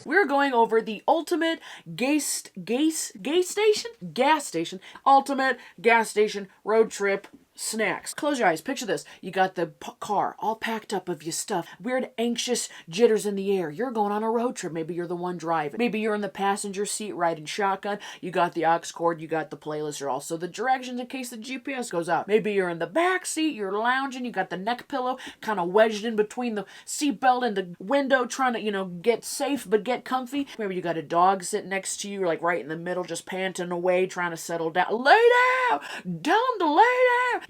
we're going over the ultimate gas station, ultimate gas station road trip snacks. Close your eyes. Picture this. You got the car all packed up of your stuff. Weird, anxious jitters in the air. You're going on a road trip. Maybe you're the one driving. Maybe you're in the passenger seat riding shotgun. You got the aux cord. You got the playlist. You're also the directions in case the GPS goes out. Maybe you're in the back seat. You're lounging. You got the neck pillow kind of wedged in between the seatbelt and the window, trying to, get safe but get comfy. Maybe you got a dog sitting next to you, like right in the middle, just panting away, trying to settle down. Lay down! Tell him to lay down!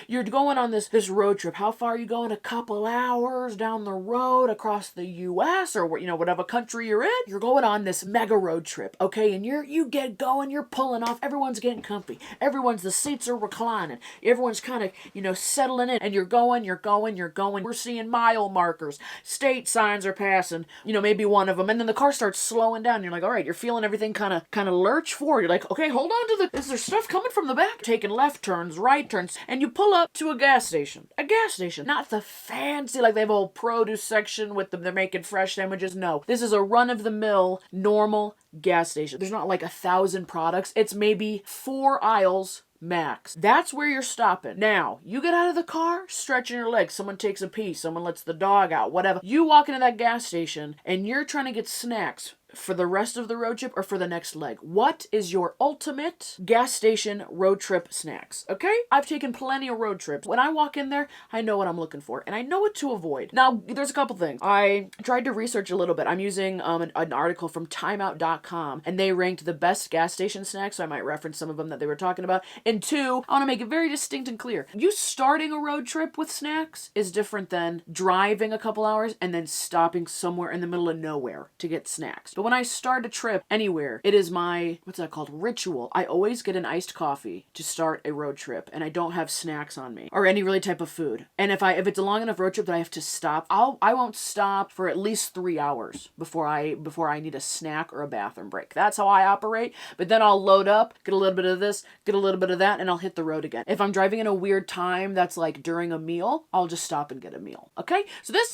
You're going on this road trip. How far are you going? A couple hours down the road across the U.S. or, whatever country you're in. You're going on this mega road trip, okay? And you get going. You're pulling off. Everyone's getting comfy. The seats are reclining. Everyone's kind of, settling in. And you're going. We're seeing mile markers. State signs are passing, maybe one of them. And then the car starts slowing down. You're like, all right, you're feeling everything kind of lurch forward. You're like, okay, hold on to is there stuff coming from the back? Taking left turns, right turns. And you pull up to a gas station. A gas station. Not the fancy, like they have a whole produce section with them. They're making fresh sandwiches. No. This is a run-of-the-mill, normal gas station. There's not like 1,000 products. It's maybe 4 aisles max. That's where you're stopping. Now, you get out of the car, stretching your legs. Someone takes a pee. Someone lets the dog out. Whatever. You walk into that gas station and you're trying to get snacks for the rest of the road trip or for the next leg. What is your ultimate gas station road trip snacks? Okay? I've taken plenty of road trips. When I walk in there, I know what I'm looking for and I know what to avoid. Now, there's a couple things. I tried to research a little bit. I'm using an article from timeout.com and they ranked the best gas station snacks, so I might reference some of them that they were talking about. And 2, I want to make it very distinct and clear. You starting a road trip with snacks is different than driving a couple hours and then stopping somewhere in the middle of nowhere to get snacks. But when I start a trip anywhere, it is my, what's that called, ritual. I always get an iced coffee to start a road trip, and I don't have snacks on me or any really type of food. And if it's a long enough road trip that I have to stop, I won't stop for at least 3 hours before I need a snack or a bathroom break. That's how I operate. But then I'll load up, get a little bit of this, get a little bit of that, and I'll hit the road again. If I'm driving in a weird time that's like during a meal, I'll just stop and get a meal. Okay?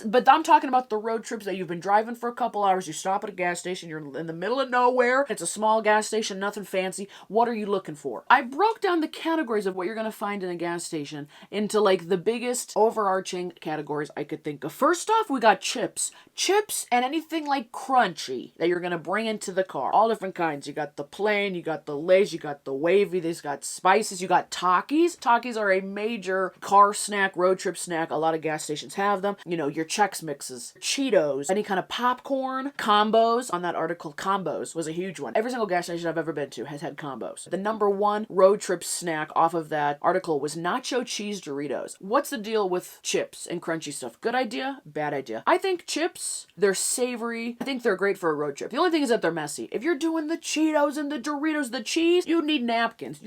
But I'm talking about the road trips that you've been driving for a couple hours, you stop at a gas station, you're in the middle of nowhere, it's a small gas station, nothing fancy. What are you looking for? I broke down the categories of what you're going to find in a gas station into like the biggest overarching categories I could think of. First off, we got chips. Chips and anything like crunchy that you're going to bring into the car. All different kinds. You got the plain, you got the Lay's, you got the wavy, they've got spices, you got Takis. Takis are a major car snack, road trip snack. A lot of gas stations have them. Your Chex Mixes, Cheetos, any kind of popcorn, combos. On that article, combos was a huge one. Every single gas station I've ever been to has had combos. The number 1 road trip snack off of that article was nacho cheese Doritos. What's the deal with chips and crunchy stuff? Good idea? Bad idea? I think chips, they're savory. I think they're great for a road trip. The only thing is that they're messy. If you're doing the Cheetos and the Doritos, the cheese, you need napkins.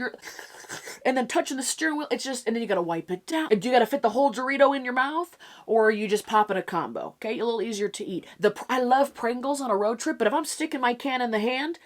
And then touching the steering wheel, and then you gotta wipe it down. Do you gotta fit the whole Dorito in your mouth? Or are you just popping a combo? Okay, a little easier to eat. I love Pringles on a road trip, but if I'm sticking my can in the hand,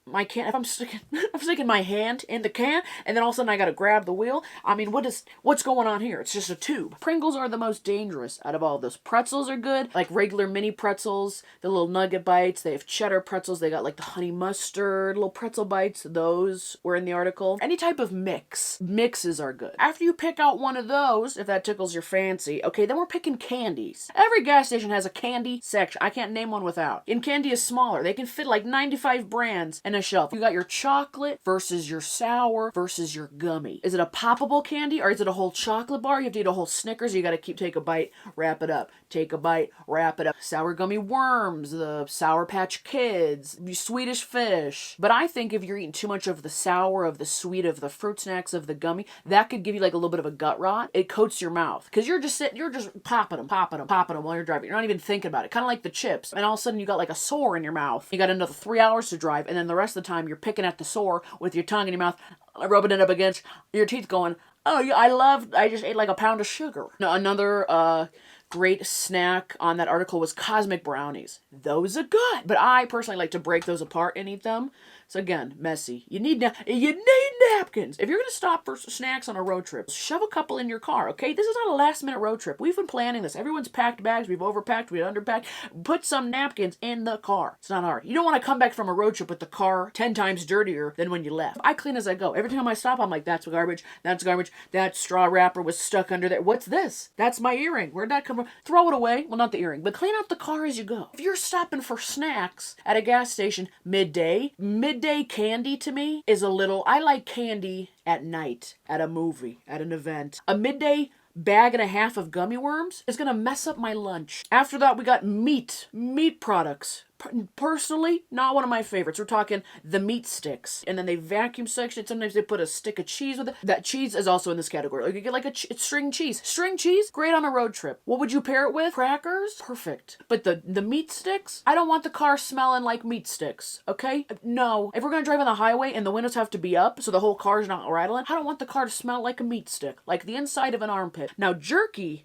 if I'm sticking my hand in the can, and then all of a sudden I gotta grab the wheel. I mean, what's going on here? It's just a tube. Pringles are the most dangerous out of all of those. Pretzels are good, like regular mini pretzels, the little nugget bites. They have cheddar pretzels. They got like the honey mustard little pretzel bites. Those were in the article. Any type of mixes are good. After you pick out one of those, if that tickles your fancy, okay, then we're picking candies. Every gas station has a candy section. I can't name one without. And candy is smaller. They can fit like 95 brands and a shelf. You got your chocolate versus your sour versus your gummy. Is it a poppable candy or is it a whole chocolate bar? You have to eat a whole Snickers. You got to take a bite, wrap it up. Take a bite, wrap it up. Sour gummy worms, the Sour Patch Kids, Swedish Fish. But I think if you're eating too much of the sour, of the sweet, of the fruit snacks, of the gummy, that could give you like a little bit of a gut rot. It coats your mouth because you're just popping them while you're driving. You're not even thinking about it. Kind of like the chips. And all of a sudden you got like a sore in your mouth. You got another 3 hours to drive, and then the rest of the time you're picking at the sore with your tongue in your mouth, rubbing it up against your teeth going, oh, yeah, I just ate like a pound of sugar. Now, another great snack on that article was cosmic brownies. Those are good, but I personally like to break those apart and eat them. So again, messy. You need napkins. If you're going to stop for snacks on a road trip, shove a couple in your car, okay? This is not a last minute road trip. We've been planning this. Everyone's packed bags. We've overpacked. We've underpacked. Put some napkins in the car. It's not hard. You don't want to come back from a road trip with the car 10 times dirtier than when you left. I clean as I go. Every time I stop, I'm like, that's garbage. That's garbage. That straw wrapper was stuck under there. What's this? That's my earring. Where'd that come from? Throw it away. Well, not the earring, but clean out the car as you go. If you're stopping for snacks at a gas station midday candy to me is a little, I like candy at night, at a movie, at an event. A midday bag and a half of gummy worms is gonna mess up my lunch. After that, we got meat products. Personally, not one of my favorites. We're talking the meat sticks. And then they vacuum section it. Sometimes they put a stick of cheese with it. That cheese is also in this category. Like you get like it's string cheese. String cheese, great on a road trip. What would you pair it with? Crackers? Perfect. But the meat sticks, I don't want the car smelling like meat sticks, okay? No. If we're gonna drive on the highway and the windows have to be up so the whole car's not rattling, I don't want the car to smell like a meat stick. Like the inside of an armpit. Now jerky,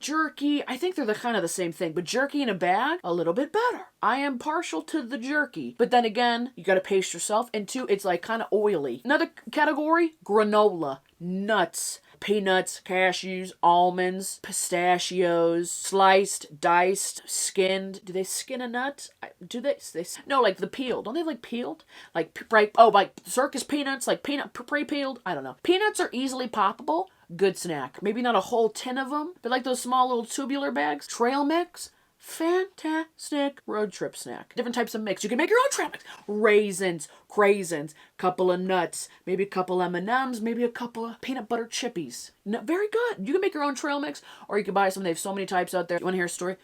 I think they're kind of the same thing, but jerky in a bag, a little bit better. I am partial to the jerky. But then again, you gotta pace yourself. And two, it's like kind of oily. Another category, granola, nuts, peanuts, cashews, almonds, pistachios, sliced, diced, skinned. Do they skin a nut? Do they? No, like the peeled. Don't they have like peeled? Like, right? Oh, like circus peanuts, like peanut pre-peeled. I don't know. Peanuts are easily poppable. Good snack. Maybe not a whole tin of them, but like those small little tubular bags. Trail mix. Fantastic road trip snack. Different types of mix. You can make your own trail mix. Raisins, craisins, couple of nuts, maybe a couple M&Ms, maybe a couple of peanut butter chippies. No, very good. You can make your own trail mix, or you can buy some. They have so many types out there. You want to hear a story?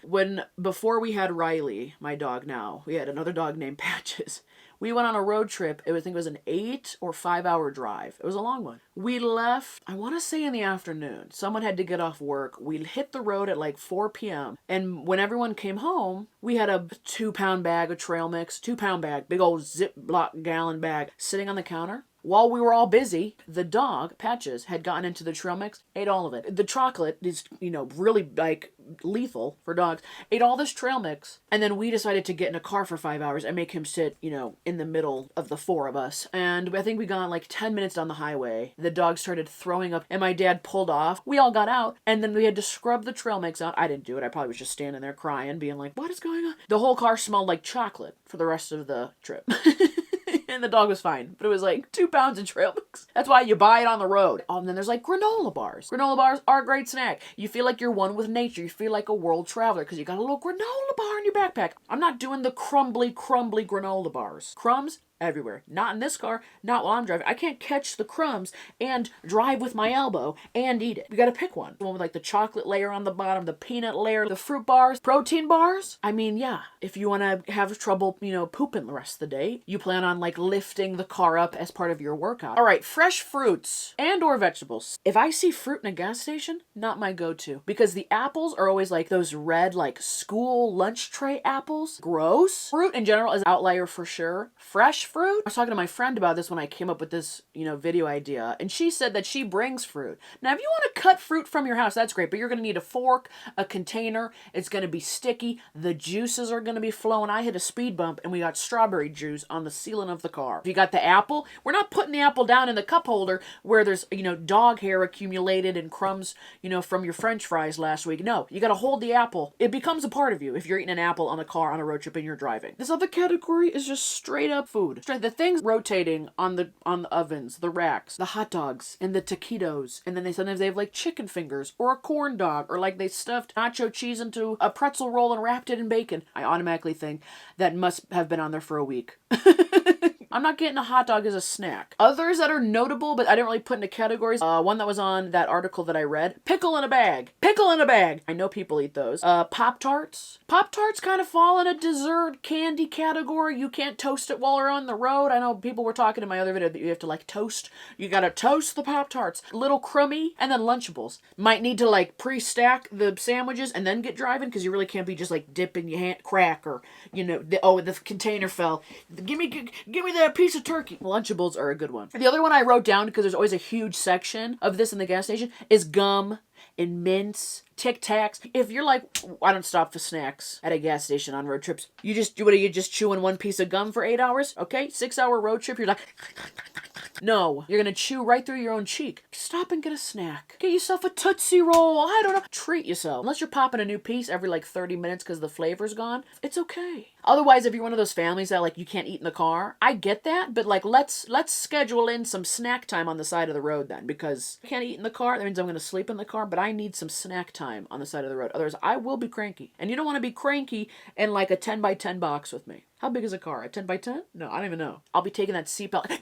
Before we had Riley, my dog now, we had another dog named Patches. We went on a road trip. I think it was an 8 or 5 hour drive. It was a long one. We left, I want to say in the afternoon. Someone had to get off work. We hit the road at like 4 p.m. And when everyone came home, we had a 2-pound bag of trail mix, 2-pound bag, big old Ziploc gallon bag sitting on the counter. While we were all busy, the dog, Patches, had gotten into the trail mix, ate all of it. The chocolate is, really like lethal for dogs. Ate all this trail mix, and then we decided to get in a car for 5 hours and make him sit, in the middle of the 4 of us. And I think we got like 10 minutes down the highway. The dog started throwing up, and my dad pulled off. We all got out, and then we had to scrub the trail mix out. I didn't do it. I probably was just standing there crying, being like, what is going on? The whole car smelled like chocolate for the rest of the trip. And the dog was fine, but it was like 2 pounds of trail mix. That's why you buy it on the road. Oh, and then there's like granola bars. Granola bars are a great snack. You feel like you're one with nature. You feel like a world traveler because you got a little granola bar in your backpack. I'm not doing the crumbly granola bars. Crumbs everywhere. Not in this car, not while I'm driving. I can't catch the crumbs and drive with my elbow and eat it. You gotta pick one. The one with like the chocolate layer on the bottom, the peanut layer, the fruit bars, protein bars. I mean, yeah, if you want to have trouble, pooping the rest of the day, you plan on like lifting the car up as part of your workout. All right, fresh fruits and or vegetables. If I see fruit in a gas station, not my go-to, because the apples are always like those red, like school lunch tray apples. Gross. Fruit in general is an outlier for sure. Fresh fruit. I was talking to my friend about this when I came up with this, video idea, and she said that she brings fruit. Now, if you want to cut fruit from your house, that's great, but you're going to need a fork, a container. It's going to be sticky. The juices are going to be flowing. I hit a speed bump, and we got strawberry juice on the ceiling of the car. If you got the apple, we're not putting the apple down in the cup holder where there's, dog hair accumulated and crumbs, from your French fries last week. No, you got to hold the apple. It becomes a part of you if you're eating an apple on a car on a road trip and you're driving. This other category is just straight up food. The things rotating on the ovens, the racks, the hot dogs, and the taquitos. And then sometimes they have like chicken fingers or a corn dog, or like they stuffed nacho cheese into a pretzel roll and wrapped it in bacon. I automatically think that must have been on there for a week. I'm not getting a hot dog as a snack. Others that are notable, but I didn't really put into categories. One that was on that article that I read. Pickle in a bag. Pickle in a bag. I know people eat those. Pop-Tarts. Pop-Tarts kind of fall in a dessert candy category. You can't toast it while you're on the road. I know people were talking in my other video that you have to like toast. You gotta toast the Pop-Tarts. Little crummy. And then Lunchables. Might need to like pre-stack the sandwiches and then get driving because you really can't be just like dipping your hand crack or, the container fell. Give me that piece of turkey. Lunchables are a good one. The other one I wrote down, because there's always a huge section of this in the gas station, is gum and mints, Tic Tacs. If you're like, I don't stop for snacks at a gas station on road trips. You just chewing one piece of gum for 8 hours? Okay, 6 hour road trip. You're like, No, you're gonna chew right through your own cheek. Stop and get a snack. Get yourself a Tootsie Roll. I don't know. Treat yourself. Unless you're popping a new piece every like 30 minutes because the flavor's gone, it's okay. Otherwise, if you're one of those families that like you can't eat in the car, I get that, but like let's schedule in some snack time on the side of the road then, because I can't eat in the car. That means I'm gonna sleep in the car, but I need some snack time on the side of the road. Otherwise, I will be cranky. And you don't want to be cranky in like a 10 by 10 box with me. How big is a car? A 10 by 10? No, I don't even know. I'll be taking that seatbelt,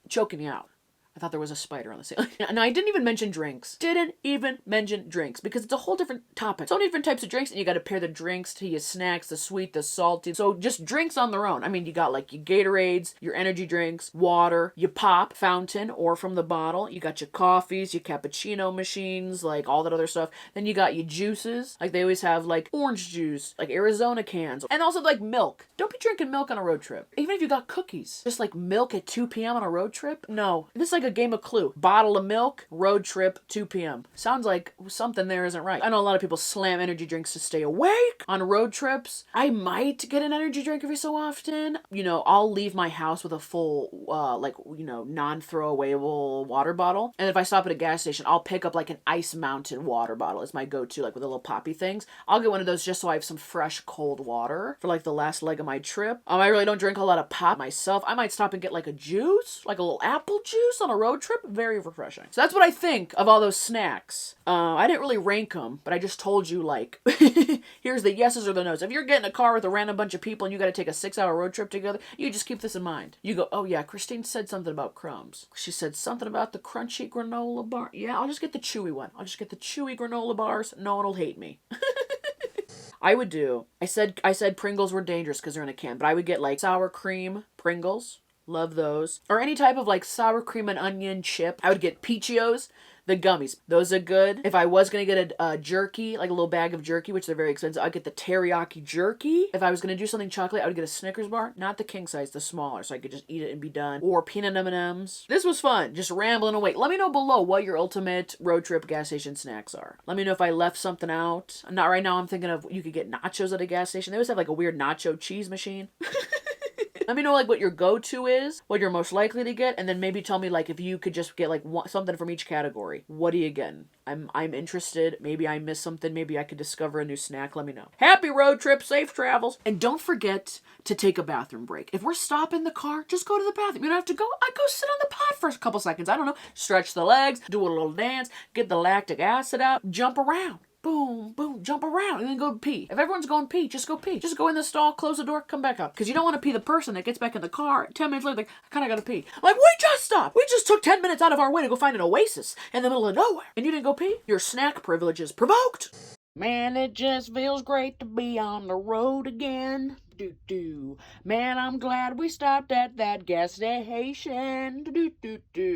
choking you out. I thought there was a spider on the ceiling. No, I didn't even mention drinks. Didn't even mention drinks because it's a whole different topic. So many different types of drinks, and you got to pair the drinks to your snacks, the sweet, the salty. So just drinks on their own. I mean, you got like your Gatorades, your energy drinks, water, your pop, fountain, or from the bottle. You got your coffees, your cappuccino machines, like all that other stuff. Then you got your juices. Like they always have like orange juice, like Arizona cans, and also like milk. Don't be drinking milk on a road trip. Even if you got cookies. Just like milk at 2 p.m. on a road trip? No. This is like a game of Clue. Bottle of milk, road trip, 2 p.m. Sounds like something there isn't right. I know a lot of people slam energy drinks to stay awake on road trips. I might get an energy drink every so often. You know, I'll leave my house with a full, non-throwawayable water bottle. And if I stop at a gas station, I'll pick up like an ice mountain water bottle. It's my go-to, like with the little poppy things. I'll get one of those just so I have some fresh cold water for like the last leg of my trip. I really don't drink a lot of pop myself. I might stop and get like a juice, like a little apple juice on a road trip. Very refreshing. So that's what I think of all those snacks. I didn't really rank them, but I just told you like, here's the yeses or the nos. If you're getting a car with a random bunch of people and you got to take a 6-hour road trip together, you just keep this in mind. You go, oh yeah, Christine said something about crumbs. She said something about the crunchy granola bar. Yeah, I'll just get the chewy one. I'll just get the chewy granola bars. No one will hate me. I said Pringles were dangerous because they're in a can, but I would get like sour cream Pringles. Love those. Or any type of like sour cream and onion chip. I would get Peachios, the gummies. Those are good. If I was going to get a jerky, like a little bag of jerky, which they're very expensive, I'd get the teriyaki jerky. If I was going to do something chocolate, I would get a Snickers bar. Not the king size, the smaller, so I could just eat it and be done. Or peanut M&Ms. This was fun. Just rambling away. Let me know below what your ultimate road trip gas station snacks are. Let me know if I left something out. Not right now. I'm thinking of you could get nachos at a gas station. They always have like a weird nacho cheese machine. Let me know like what your go-to is, what you're most likely to get, and then maybe tell me like if you could just get like something from each category. What are you getting? I'm interested. Maybe I missed something. Maybe I could discover a new snack. Let me know. Happy road trip, safe travels, and don't forget to take a bathroom break. If we're stopping the car, just go to the bathroom. You don't have to go. I go sit on the pot for a couple seconds. I don't know. Stretch the legs, do a little dance, get the lactic acid out, jump around. Boom, boom, jump around, and then go pee. If everyone's going pee, just go pee. Just go in the stall, close the door, come back up. Because you don't want to pee the person that gets back in the car 10 minutes later, like, I kind of got to pee. Like, we just stopped. We just took 10 minutes out of our way to go find an oasis in the middle of nowhere. And you didn't go pee? Your snack privilege is provoked. Man, it just feels great to be on the road again. Do-do. Man, I'm glad we stopped at that gas station. Do-do-do-do.